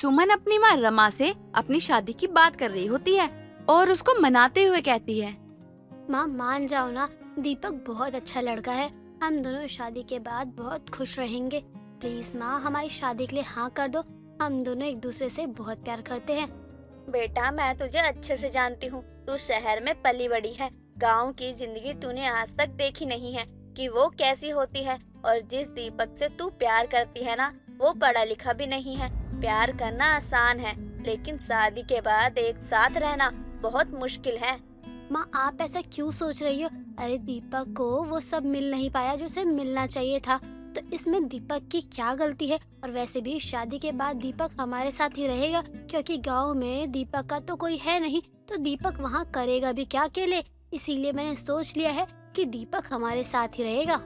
सुमन अपनी माँ रमा से अपनी शादी की बात कर रही होती है और उसको मनाते हुए कहती है, माँ मान जाओ ना, दीपक बहुत अच्छा लड़का है। हम दोनों शादी के बाद बहुत खुश रहेंगे। प्लीज माँ, हमारी शादी के लिए हाँ कर दो। हम दोनों एक दूसरे से बहुत प्यार करते हैं। बेटा, मैं तुझे अच्छे से जानती हूँ। तू शहर में पली बड़ी है। गांव की जिंदगी तूने आज तक देखी नहीं है कि वो कैसी होती है। और जिस दीपक से तू प्यार करती है ना, वो पढ़ा लिखा भी नहीं है। प्यार करना आसान है, लेकिन शादी के बाद एक साथ रहना बहुत मुश्किल है। माँ, आप ऐसा क्यों सोच रही हो? अरे दीपक को वो सब मिल नहीं पाया जो उसे मिलना चाहिए था, तो इसमें दीपक की क्या गलती है? और वैसे भी शादी के बाद दीपक हमारे साथ ही रहेगा, क्योंकि गांव में दीपक का तो कोई है नहीं, तो दीपक वहाँ करेगा भी क्या अकेले। इसीलिए मैंने सोच लिया है कि दीपक हमारे साथ ही रहेगा।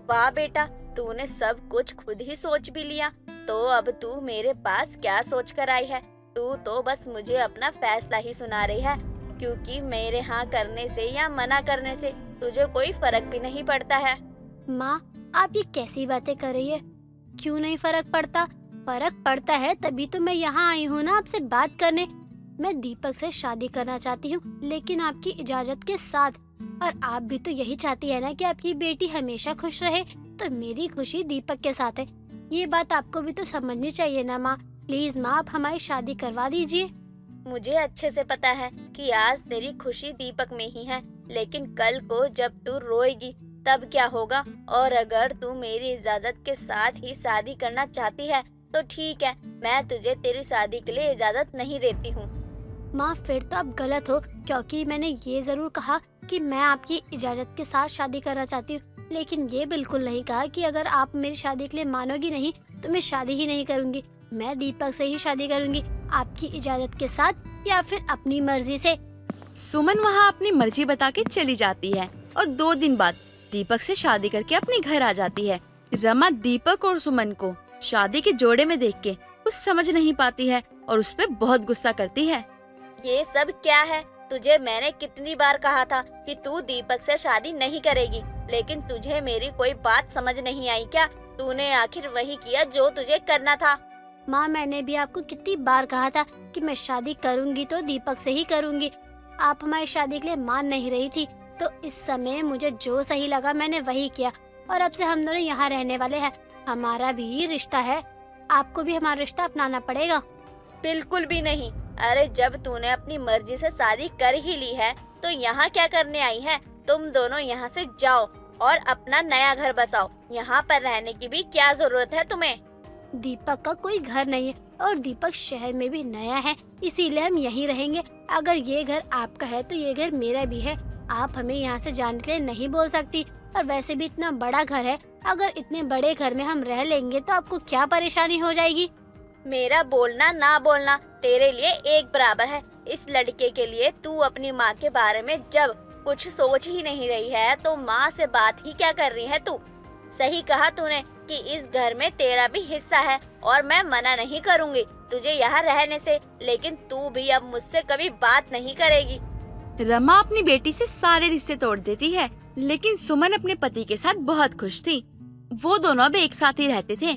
वाह बेटा, तूने सब कुछ खुद ही सोच भी लिया। तो अब तू मेरे पास क्या सोच कर आई है? तू तो बस मुझे अपना फैसला ही सुना रही है, क्योंकि मेरे हाँ करने से या मना करने से तुझे कोई फर्क भी नहीं पड़ता है। माँ, आप ये कैसी बातें कर रही है? क्यों नहीं फर्क पड़ता? फर्क पड़ता है, तभी तो मैं यहाँ आई हूँ ना आपसे बात करने। मैं दीपक से शादी करना चाहती हूँ, लेकिन आपकी इजाजत के साथ। और आप भी तो यही चाहती है ना कि आपकी बेटी हमेशा खुश रहे, तो मेरी खुशी दीपक के साथ है। ये बात आपको भी तो समझनी चाहिए ना माँ। प्लीज माँ, आप हमारी शादी करवा दीजिए। मुझे अच्छे से पता है कि आज तेरी खुशी दीपक में ही है, लेकिन कल को जब तू रोएगी तब क्या होगा? और अगर तू मेरी इजाजत के साथ ही शादी करना चाहती है तो ठीक है, मैं तुझे तेरी शादी के लिए इजाजत नहीं देती हूँ। माँ, फिर तो आप गलत हो, क्योंकि मैंने ये जरूर कहा कि मैं आपकी इजाजत के साथ शादी करना चाहती हूँ, लेकिन ये बिल्कुल नहीं कहा कि अगर आप मेरी शादी के लिए मानोगी नहीं तो मैं शादी ही नहीं करूँगी। मैं दीपक से ही शादी करूँगी, आपकी इजाजत के साथ या फिर अपनी मर्जी से। सुमन वहाँ अपनी मर्जी बता के चली जाती है और 2 दिन बाद दीपक से शादी करके अपने घर आ जाती है। रमा दीपक और सुमन को शादी के जोड़े में देख के कुछ समझ नहीं पाती है और उस पे बहुत गुस्सा करती है। ये सब क्या है? तुझे मैंने कितनी बार कहा था कि तू दीपक से शादी नहीं करेगी, लेकिन तुझे मेरी कोई बात समझ नहीं आई क्या? तूने आखिर वही किया जो तुझे करना था। माँ, मैंने भी आपको कितनी बार कहा था कि मैं शादी करूँगी तो दीपक से ही करूँगी। आप हमारी शादी के लिए मान नहीं रही थी, तो इस समय मुझे जो सही लगा मैंने वही किया। और अब से हम दोनों यहाँ रहने वाले हैं। हमारा भी रिश्ता है, आपको भी हमारा रिश्ता अपनाना पड़ेगा। बिल्कुल भी नहीं। अरे जब तूने अपनी मर्जी से शादी कर ही ली है तो यहाँ क्या करने आई है? तुम दोनों यहाँ से जाओ और अपना नया घर बसाओ। यहाँ पर रहने की भी क्या जरूरत है तुम्हें? दीपक का कोई घर नहीं है और दीपक शहर में भी नया है, इसीलिए हम यहीं रहेंगे। अगर ये घर आपका है तो ये घर मेरा भी है। आप हमें यहाँ से जाने के लिए नहीं बोल सकती। और वैसे भी इतना बड़ा घर है, अगर इतने बड़े घर में हम रह लेंगे तो आपको क्या परेशानी हो जाएगी? मेरा बोलना ना बोलना तेरे लिए एक बराबर है। इस लड़के के लिए तू अपनी माँ के बारे में जब कुछ सोच ही नहीं रही है तो माँ से बात ही क्या कर रही है तू? सही कहा तूने कि इस घर में तेरा भी हिस्सा है और मैं मना नहीं करूँगी तुझे यहाँ रहने से, लेकिन तू भी अब मुझसे कभी बात नहीं करेगी। रमा अपनी बेटी से सारे रिश्ते तोड़ देती है, लेकिन सुमन अपने पति के साथ बहुत खुश थी। वो दोनों अब एक साथ ही रहते थे।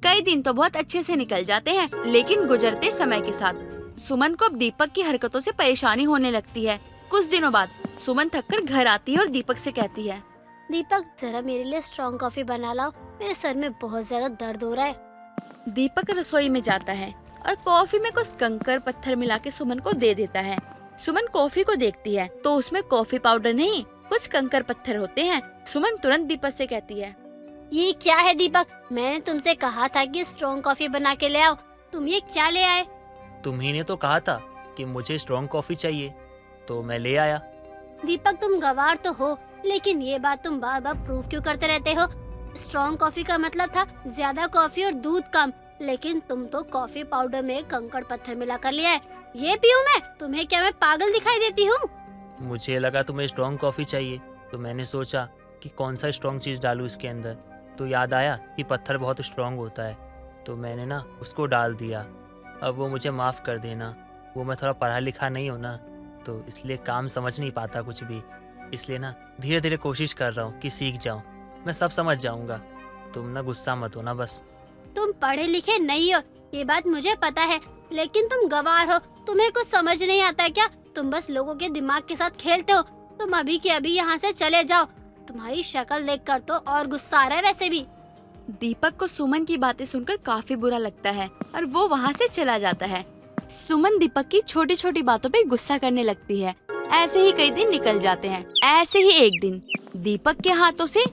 कई दिन तो बहुत अच्छे से निकल जाते हैं, लेकिन गुजरते समय के साथ सुमन को अब दीपक की हरकतों से परेशानी होने लगती है। कुछ दिनों बाद सुमन थककर घर आती है और दीपक से कहती है, दीपक, जरा मेरे लिए स्ट्रॉन्ग कॉफी बना लाओ, मेरे सर में बहुत ज्यादा दर्द हो रहा है। दीपक रसोई में जाता है और कॉफी में कुछ कंकर पत्थर मिला के सुमन को दे देता है। सुमन कॉफी को देखती है तो उसमें कॉफी पाउडर नहीं, कुछ कंकर पत्थर होते हैं। सुमन तुरंत दीपक से कहती है, ये क्या है दीपक? मैंने तुमसे कहा था कि स्ट्रॉन्ग कॉफी बना के ले आओ, तुम ये क्या ले आए? तुम्ही ने तो कहा था कि मुझे स्ट्रॉन्ग कॉफी चाहिए, तो मैं ले आया। दीपक, तुम गवार तो हो, लेकिन ये बात तुम बार बार प्रूव क्यों करते रहते हो? स्ट्रॉन्ग कॉफी का मतलब था ज्यादा कॉफी और दूध कम, लेकिन तुम तो कॉफी पाउडर में कंकड़ पत्थर मिला कर लिया है। ये पीऊं मैं? तुम्हें क्या मैं पागल दिखाई देती हूँ? मुझे लगा तुम्हें स्ट्रॉन्ग कॉफी चाहिए, तो मैंने सोचा कि कौन सा स्ट्रॉन्ग चीज़ डालूं इसके अंदर। तो याद आया कि पत्थर बहुत स्ट्रॉन्ग होता है, तो मैंने ना उसको डाल दिया। अब वो मुझे माफ़ कर देना, वो मैं थोड़ा पढ़ा लिखा नहीं हूँ ना, तो इसलिए काम समझ नहीं पाता कुछ भी। इसलिए ना धीरे धीरे कोशिश कर रहा हूँ कि सीख जाऊँ। मैं सब समझ जाऊँगा, तुम ना गुस्सा मत होना बस। तुम पढ़े लिखे नहीं हो, ये बात मुझे पता है। लेकिन तुम गवार हो, तुम्हें कुछ समझ नहीं आता है क्या? तुम बस लोगों के दिमाग के साथ खेलते हो। तुम अभी के अभी यहाँ से चले जाओ। तुम्हारी शक्ल देखकर तो और गुस्सा आ रहा है वैसे भी। दीपक को सुमन की बातें सुनकर काफी बुरा लगता है और वो वहाँ से चला जाता है। सुमन दीपक की छोटी छोटी बातों पे गुस्सा करने लगती है। ऐसे ही कई दिन निकल जाते हैं। ऐसे ही एक दिन दीपक के हाथों से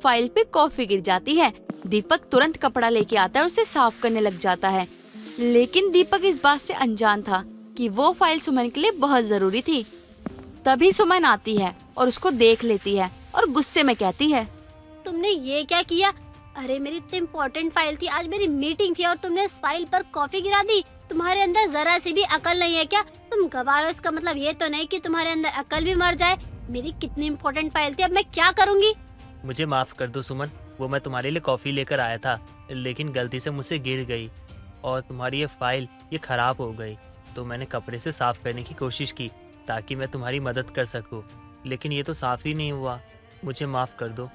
फाइल पे कॉफी गिर जाती है। दीपक तुरंत कपड़ा लेके आता है और उसे साफ करने लग जाता है। लेकिन दीपक इस बात से अनजान था कि वो फाइल सुमन के लिए बहुत जरूरी थी। तभी सुमन आती है और उसको देख लेती है और गुस्से में कहती है, तुमने ये क्या किया? अरे मेरी इतनी इम्पोर्टेंट फाइल थी, आज मेरी मीटिंग थी और तुमने इस फाइल पर कॉफी गिरा दी। तुम्हारे अंदर जरा सी भी अकल नहीं है क्या? तुम गवार हो, इसका मतलब ये तो नहीं कि तुम्हारे अंदर अकल भी मर जाए। मेरी कितनी इम्पोर्टेंट फाइल थी, अब मैं क्या करूँगी? मुझे माफ़ कर दो सुमन, वो मैं तुम्हारे लिए कॉफ़ी लेकर आया था, लेकिन गलती से मुझसे गिर गई और तुम्हारी ये फाइल ये ख़राब हो गई। तो मैंने कपड़े से साफ़ करने की कोशिश की ताकि मैं तुम्हारी मदद कर सकूँ, लेकिन ये तो साफ़ ही नहीं हुआ। मुझे माफ़ कर दो।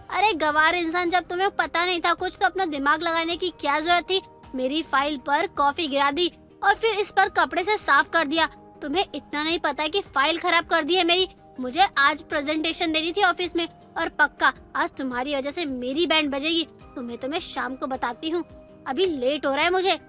अरे गवार इंसान, जब तुम्हें पता नहीं था कुछ तो अपना दिमाग लगाने की क्या जरूरत थी? मेरी फाइल पर कॉफी गिरा दी और फिर इस पर कपड़े से साफ कर दिया। तुम्हें इतना नहीं पता कि फाइल खराब कर दी है मेरी। मुझे आज प्रेजेंटेशन देनी थी ऑफिस में और पक्का आज तुम्हारी वजह से मेरी बैंड बजेगी। तुम्हें तो मैं शाम को बताती हूँ, अभी लेट हो रहा है मुझे।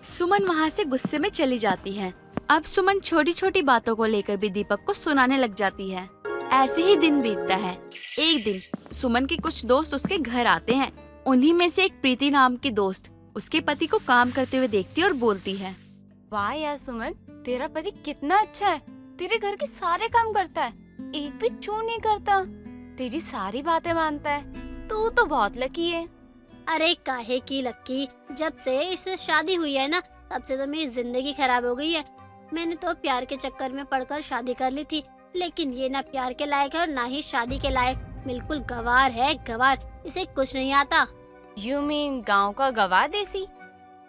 सुमन वहाँ से गुस्से में चली जाती है। अब सुमन छोटी छोटी बातों को लेकर भी दीपक को सुनाने लग जाती है। ऐसे ही दिन बीतता है। एक दिन सुमन के कुछ दोस्त उसके घर आते हैं। उन्हीं में से एक प्रीति नाम की दोस्त उसके पति को काम करते हुए देखती है और बोलती है, वाह यार सुमन, तेरा पति कितना अच्छा है। तेरे घर के सारे काम करता है, एक भी चू नहीं करता, तेरी सारी बातें मानता है। तू तो बहुत लकी है। अरे काहे की लक्की, जब से इससे शादी हुई है ना, तब से तो मेरी जिंदगी खराब हो गई है। मैंने तो प्यार के चक्कर में पड़कर शादी कर ली थी, लेकिन ये ना प्यार के लायक है और ना ही शादी के लायक। बिल्कुल गवार है, गवार, इसे कुछ नहीं आता। यू मीन गांव का गवाह देसी?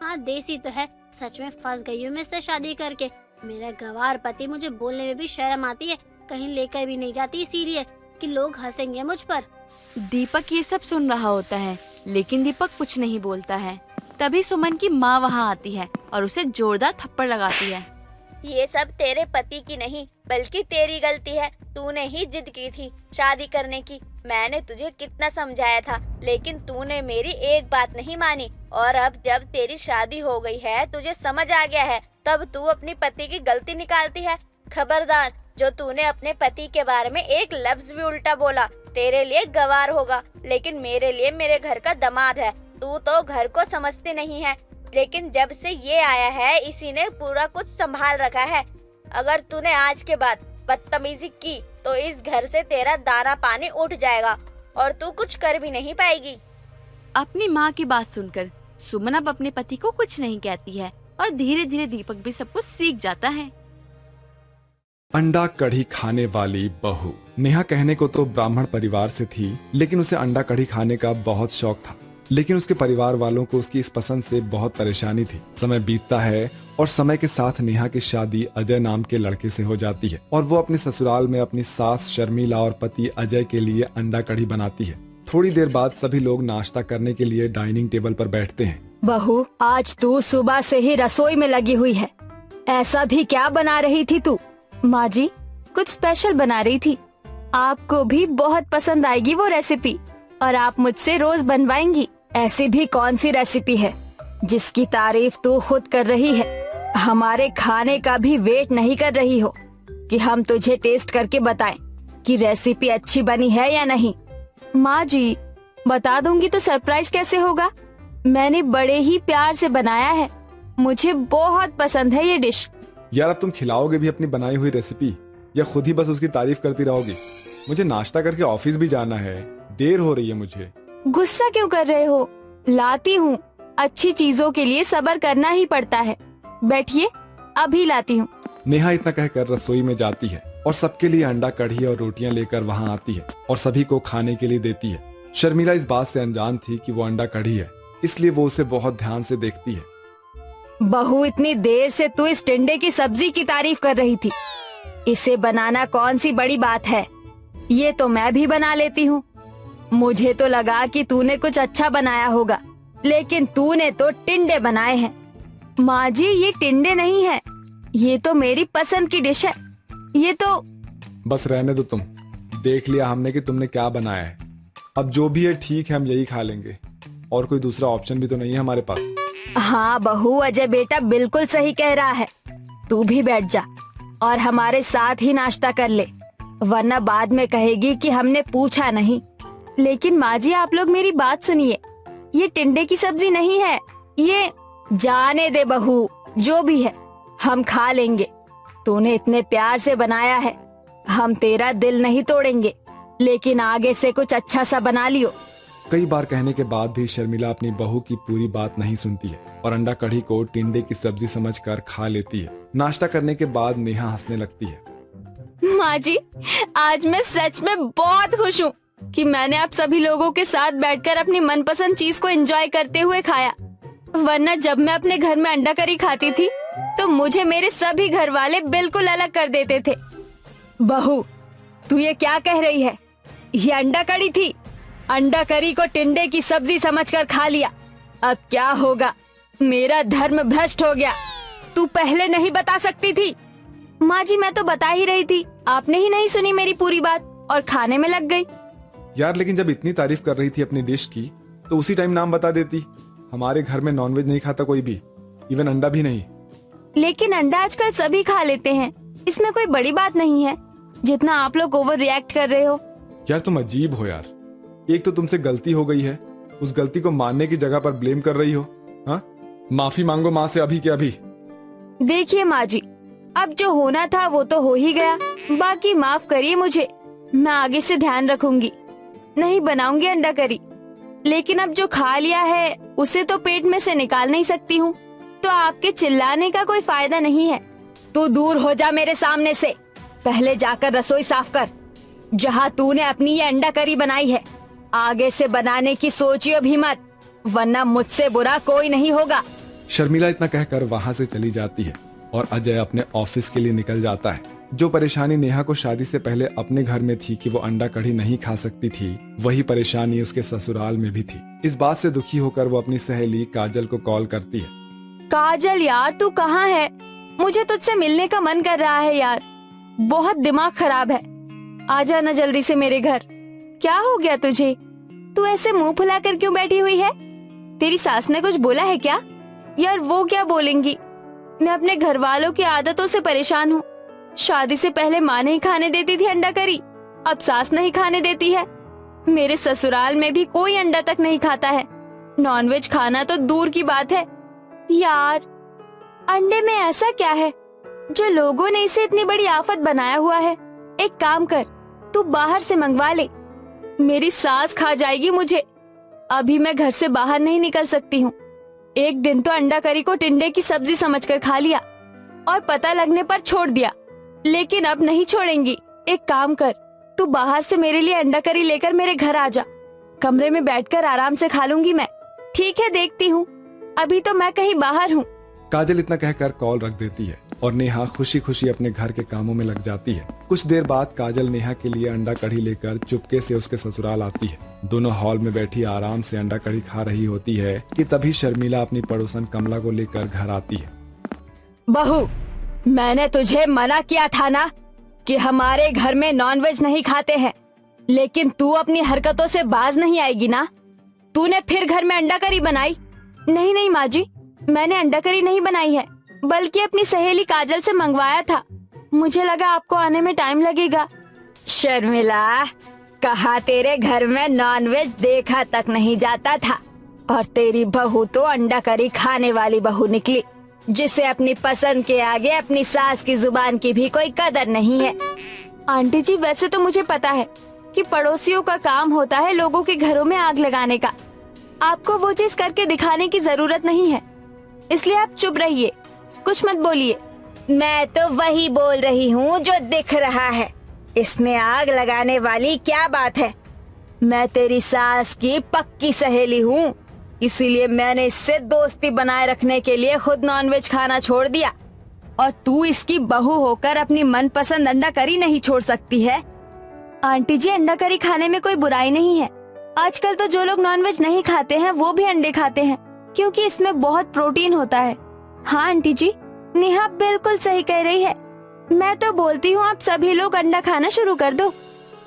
हाँ देसी तो है। सच में फंस गई हूँ मैं इससे शादी करके। मेरा गवार पति, मुझे बोलने में भी शर्म आती है, कहीं लेकर भी नहीं जाती इसीलिए कि लोग हंसेंगे मुझ पर। दीपक ये सब सुन रहा होता है, लेकिन दीपक कुछ नहीं बोलता है। तभी सुमन की माँ वहाँ आती है और उसे जोरदार थप्पड़ लगाती है। ये सब तेरे पति की नहीं बल्कि तेरी गलती है। तूने ही जिद की थी शादी करने की। मैंने तुझे कितना समझाया था, लेकिन तूने मेरी एक बात नहीं मानी। और अब जब तेरी शादी हो गई है, तुझे समझ आ गया है, तब तू अपनी पति की गलती निकालती है। खबरदार, जो तूने अपने पति के बारे में एक लफ्ज भी उल्टा बोला, तेरे लिए गवार होगा, लेकिन मेरे लिए मेरे घर का दामाद है। तू तो घर को समझती नहीं है, लेकिन जब से ये आया है, इसी ने पूरा कुछ संभाल रखा है। अगर तूने आज के बाद बदतमीजी की तो इस घर से तेरा दाना पानी उठ जाएगा और तू कुछ कर भी नहीं पाएगी। अपनी माँ की बात सुनकर सुमन अब अपने पति को कुछ नहीं कहती है और धीरे धीरे दीपक भी सब कुछ सीख जाता है। अंडा कढ़ी खाने वाली बहू। नेहा कहने को तो ब्राह्मण परिवार से थी, लेकिन उसे अंडा कढ़ी खाने का बहुत शौक था। लेकिन उसके परिवार वालों को उसकी इस पसंद से बहुत परेशानी थी। समय बीतता है और समय के साथ नेहा की शादी अजय नाम के लड़के से हो जाती है और वो अपने ससुराल में अपनी सास शर्मिला और पति अजय के लिए अंडा कढ़ी बनाती है। थोड़ी देर बाद सभी लोग नाश्ता करने के लिए डाइनिंग टेबल पर बैठते हैं। बहू, आज तू सुबह से ही रसोई में लगी हुई है। ऐसा भी क्या बना रही थी तू? माँ जी, कुछ स्पेशल बना रही थी। आपको भी बहुत पसंद आएगी वो रेसिपी और आप मुझसे रोज बनवाएंगी। ऐसी भी कौन सी रेसिपी है जिसकी तारीफ तू खुद कर रही है? हमारे खाने का भी वेट नहीं कर रही हो कि हम तुझे टेस्ट करके बताएं कि रेसिपी अच्छी बनी है या नहीं? माँ जी, बता दूंगी तो सरप्राइज कैसे होगा? मैंने बड़े ही प्यार से बनाया है, मुझे बहुत पसंद है ये डिश। यार, अब तुम खिलाओगे भी अपनी बनाई हुई रेसिपी या खुद ही बस उसकी तारीफ करती रहोगी? मुझे नाश्ता करके ऑफिस भी जाना है, देर हो रही है मुझे। गुस्सा क्यों कर रहे हो? लाती हूँ। अच्छी चीजों के लिए सब्र करना ही पड़ता है। बैठिए, अभी लाती हूँ। नेहा इतना कहकर रसोई में जाती है और सबके लिए अंडा कढ़ी और रोटियां लेकर वहां आती है और सभी को खाने के लिए देती है। शर्मिला इस बात से अनजान थी कि वो अंडा कढ़ी है, इसलिए वो उसे बहुत ध्यान से देखती है। बहू, इतनी देर से तू इस टिंडे की सब्जी की तारीफ कर रही थी। इसे बनाना कौन सी बड़ी बात है, ये तो मैं भी बना लेती हूँ। मुझे तो लगा कि तूने कुछ अच्छा बनाया होगा, लेकिन तूने तो टिंडे बनाए हैं। माँ जी, ये टिंडे नहीं है, ये तो मेरी पसंद की डिश है। ये तो बस रहने दो तुम, देख लिया हमने कि तुमने क्या बनाया है। अब जो भी है ठीक है, हम यही खा लेंगे, और कोई दूसरा ऑप्शन भी तो नहीं है हमारे पास। हाँ बहू, अजय बेटा बिल्कुल सही कह रहा है। तू भी बैठ जा और हमारे साथ ही नाश्ता कर ले, वरना बाद में कहेगी कि हमने पूछा नहीं। लेकिन माँ जी, आप लोग मेरी बात सुनिए, ये टिंडे की सब्जी नहीं है, ये जाने दे बहू, जो भी है हम खा लेंगे। तूने इतने प्यार से बनाया है, हम तेरा दिल नहीं तोड़ेंगे, लेकिन आगे से कुछ अच्छा सा बना लियो। कई बार कहने के बाद भी शर्मिला अपनी बहू की पूरी बात नहीं सुनती है और अंडा कढ़ी को टिंडे की सब्जी समझकर खा लेती है। नाश्ता करने के बाद नेहा हंसने लगती है। माँ जी, आज मैं सच में बहुत खुश हूँ कि मैंने आप सभी लोगों के साथ बैठकर अपनी मनपसंद चीज को एंजॉय करते हुए खाया, वरना जब मैं अपने घर में अंडा करी खाती थी तो मुझे मेरे सभी घर वाले बिल्कुल अलग कर देते थे। बहू, तू ये क्या कह रही है? ये अंडा करी थी, अंडा करी को टिंडे की सब्जी समझकर खा लिया। अब क्या होगा? मेरा धर्म भ्रष्ट हो गया। तू पहले नहीं बता सकती थी? माँ जी, मैं तो बता ही रही थी, आपने ही नहीं सुनी मेरी पूरी बात और खाने में लग गई। यार, लेकिन जब इतनी तारीफ कर रही थी अपनी डिश की तो उसी टाइम नाम बता देती। हमारे घर में नॉनवेज नहीं खाता कोई भी, इवन अंडा भी नहीं। लेकिन अंडा आजकल सभी खा लेते हैं, इसमें कोई बड़ी बात नहीं है, जितना आप लोग ओवर रिएक्ट कर रहे हो। यार, तुम अजीब हो यार। एक तो तुमसे गलती हो गई है, उस गलती को मानने की जगह पर ब्लेम कर रही हो। हाँ, माफी मांगो माँ से अभी के अभी। देखिए माँ जी, अब जो होना था वो तो हो ही गया, बाकी माफ करिए मुझे, मैं आगे से ध्यान रखूंगी, नहीं बनाऊंगी अंडा करी। लेकिन अब जो खा लिया है उसे तो पेट में से निकाल नहीं सकती हूँ, तो आपके चिल्लाने का कोई फायदा नहीं है। तू दूर हो जा मेरे सामने से, पहले जाकर रसोई साफ कर, जहाँ तूने अपनी ये अंडा करी बनाई है। आगे से बनाने की सोचियो भी मत, वरना मुझसे बुरा कोई नहीं होगा। शर्मिला इतना कहकर वहाँ से चली जाती है और अजय अपने ऑफिस के लिए निकल जाता है। जो परेशानी नेहा को शादी से पहले अपने घर में थी कि वो अंडा कढ़ी नहीं खा सकती थी, वही परेशानी उसके ससुराल में भी थी। इस बात से दुखी होकर वो अपनी सहेली काजल को कॉल करती है। काजल यार, तू कहाँ है? मुझे तुझसे मिलने का मन कर रहा है यार, बहुत दिमाग खराब है, आ जाना जल्दी से मेरे घर। क्या हो गया तुझे? तू ऐसे मुंह फुलाकर क्यों बैठी हुई है? तेरी सास ने कुछ बोला है क्या? यार वो क्या बोलेंगी, मैं अपने घर वालों की आदतों से परेशान हूँ। शादी से पहले माँ नहीं खाने देती थी अंडा करी, अब सास नहीं खाने देती है। मेरे ससुराल में भी कोई अंडा तक नहीं खाता है, नॉनवेज खाना तो दूर की बात है। यार, अंडे में ऐसा क्या है जो लोगों ने इसे इतनी बड़ी आफत बनाया हुआ है? एक काम कर, तू बाहर से मंगवा ले, मेरी सास खा जाएगी मुझे। अभी मैं घर से बाहर नहीं निकल सकती हूँ। एक दिन तो अंडा करी को टिंडे की सब्जी समझकर खा लिया और पता लगने पर छोड़ दिया, लेकिन अब नहीं छोड़ेंगी। एक काम कर, तू बाहर से मेरे लिए अंडा करी लेकर मेरे घर आ जा, कमरे में बैठकर आराम से खा लूंगी मैं। ठीक है, देखती हूँ, अभी तो मैं कहीं बाहर हूँ। काजल इतना कहकर कॉल रख देती है और नेहा खुशी खुशी अपने घर के कामों में लग जाती है। कुछ देर बाद काजल नेहा के लिए अंडा कढ़ी लेकर चुपके से उसके ससुराल आती है। दोनों हॉल में बैठी आराम से अंडा कढ़ी खा रही होती है कि तभी शर्मिला अपनी पड़ोसन कमला को लेकर घर आती है। बहू, मैंने तुझे मना किया था ना कि हमारे घर में नॉनवेज नहीं खाते हैं, लेकिन तू अपनी हरकतों से बाज नहीं आएगी ना? तूने फिर घर में अंडा करी बनाई? नहीं नहीं माँ जी, मैंने अंडा करी नहीं बनाई है, बल्कि अपनी सहेली काजल से मंगवाया था। मुझे लगा आपको आने में टाइम लगेगा। शर्मिला, कहा तेरे घर में नॉनवेज देखा तक नहीं जाता था, और तेरी बहू तो अंडा करी खाने वाली बहू निकली, जिसे अपनी पसंद के आगे अपनी सास की जुबान की भी कोई कदर नहीं है। आंटी जी, वैसे तो मुझे पता है कि पड़ोसियों का काम होता है लोगों के घरों में आग लगाने का, आपको वो चीज करके दिखाने की जरूरत नहीं है, इसलिए आप चुप रहिए, कुछ मत बोलिए। मैं तो वही बोल रही हूँ जो दिख रहा है, इसमें आग लगाने वाली क्या बात है? मैं तेरी सास की पक्की सहेली हूँ, इसीलिए मैंने इससे दोस्ती बनाए रखने के लिए खुद नॉनवेज खाना छोड़ दिया, और तू इसकी बहू होकर अपनी मनपसंद अंडा करी नहीं छोड़ सकती है। आंटी जी, अंडा करी खाने में कोई बुराई नहीं है। आजकल तो जो लोग नॉनवेज नहीं खाते हैं वो भी अंडे खाते हैं, क्योंकि इसमें बहुत प्रोटीन होता है। हाँ आंटी जी, नेहा बिल्कुल सही कह रही है। मैं तो बोलती हूँ आप सभी लोग अंडा खाना शुरू कर दो।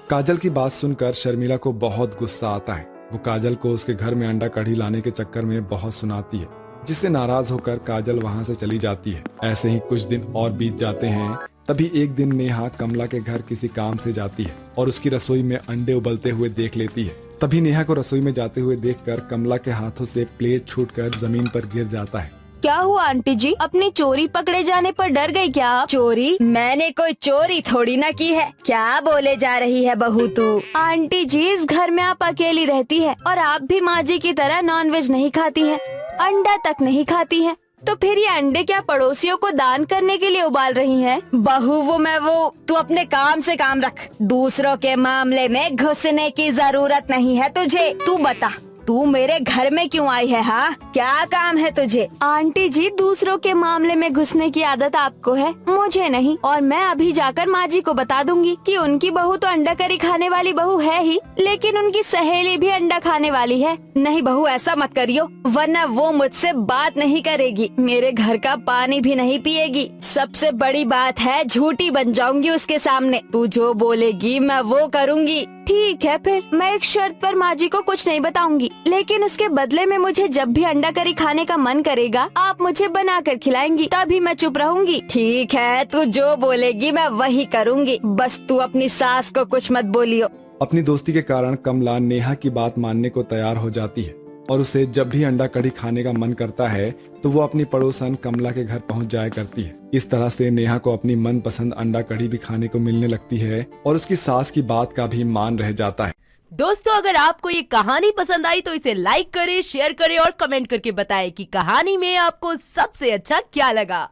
काजल की बात सुनकर शर्मिला को बहुत गुस्सा आता है। वो काजल को उसके घर में अंडा कढ़ी लाने के चक्कर में बहुत सुनाती है, जिससे नाराज होकर काजल वहाँ से चली जाती है। ऐसे ही कुछ दिन और बीत जाते हैं। तभी एक दिन नेहा कमला के घर किसी काम से जाती है और उसकी रसोई में अंडे उबलते हुए देख लेती है। तभी नेहा को रसोई में जाते हुए देखकर कमला के हाथों से प्लेट छूटकर जमीन पर गिर जाता है। क्या हुआ आंटी जी, अपनी चोरी पकड़े जाने पर डर गई क्या आप? चोरी? मैंने कोई चोरी थोड़ी ना की है। क्या बोले जा रही है बहू तू? आंटी जी, इस घर में आप अकेली रहती है और आप भी माँ जी की तरह नॉनवेज नहीं खाती हैं, अंडा तक नहीं खाती हैं। तो फिर ये अंडे क्या पड़ोसियों को दान करने के लिए उबाल रही हैं? बहू वो तू अपने काम से काम रख। दूसरों के मामले में घुसने की जरूरत नहीं है तुझे। तू बता, तू मेरे घर में क्यों आई है? हाँ, क्या काम है तुझे? आंटी जी, दूसरों के मामले में घुसने की आदत आपको है, मुझे नहीं। और मैं अभी जाकर माँ जी को बता दूंगी कि उनकी बहू तो अंडा करी खाने वाली बहू है ही, लेकिन उनकी सहेली भी अंडा खाने वाली है। नहीं बहू, ऐसा मत करियो, वरना वो मुझसे बात नहीं करेगी, मेरे घर का पानी भी नहीं पिएगी। सबसे बड़ी बात है, झूठी बन जाऊंगी उसके सामने। तू जो बोलेगी मैं वो करूंगी। ठीक है, फिर मैं एक शर्त पर माँ जी को कुछ नहीं बताऊंगी, लेकिन उसके बदले में मुझे जब भी अंडा करी खाने का मन करेगा आप मुझे बना कर खिलाएंगी, तभी मैं चुप रहूंगी। ठीक है, तू जो बोलेगी मैं वही करूंगी, बस तू अपनी सास को कुछ मत बोलियो। अपनी दोस्ती के कारण कमला नेहा की बात मानने को तैयार हो जाती है और उसे जब भी अंडा कढ़ी खाने का मन करता है तो वो अपनी पड़ोसन कमला के घर पहुंच जाया करती है। इस तरह से नेहा को अपनी मनपसंद अंडा कढ़ी भी खाने को मिलने लगती है और उसकी सास की बात का भी मान रह जाता है। दोस्तों, अगर आपको ये कहानी पसंद आई तो इसे लाइक करें, शेयर करें और कमेंट करके बताएं कि कहानी में आपको सबसे अच्छा क्या लगा।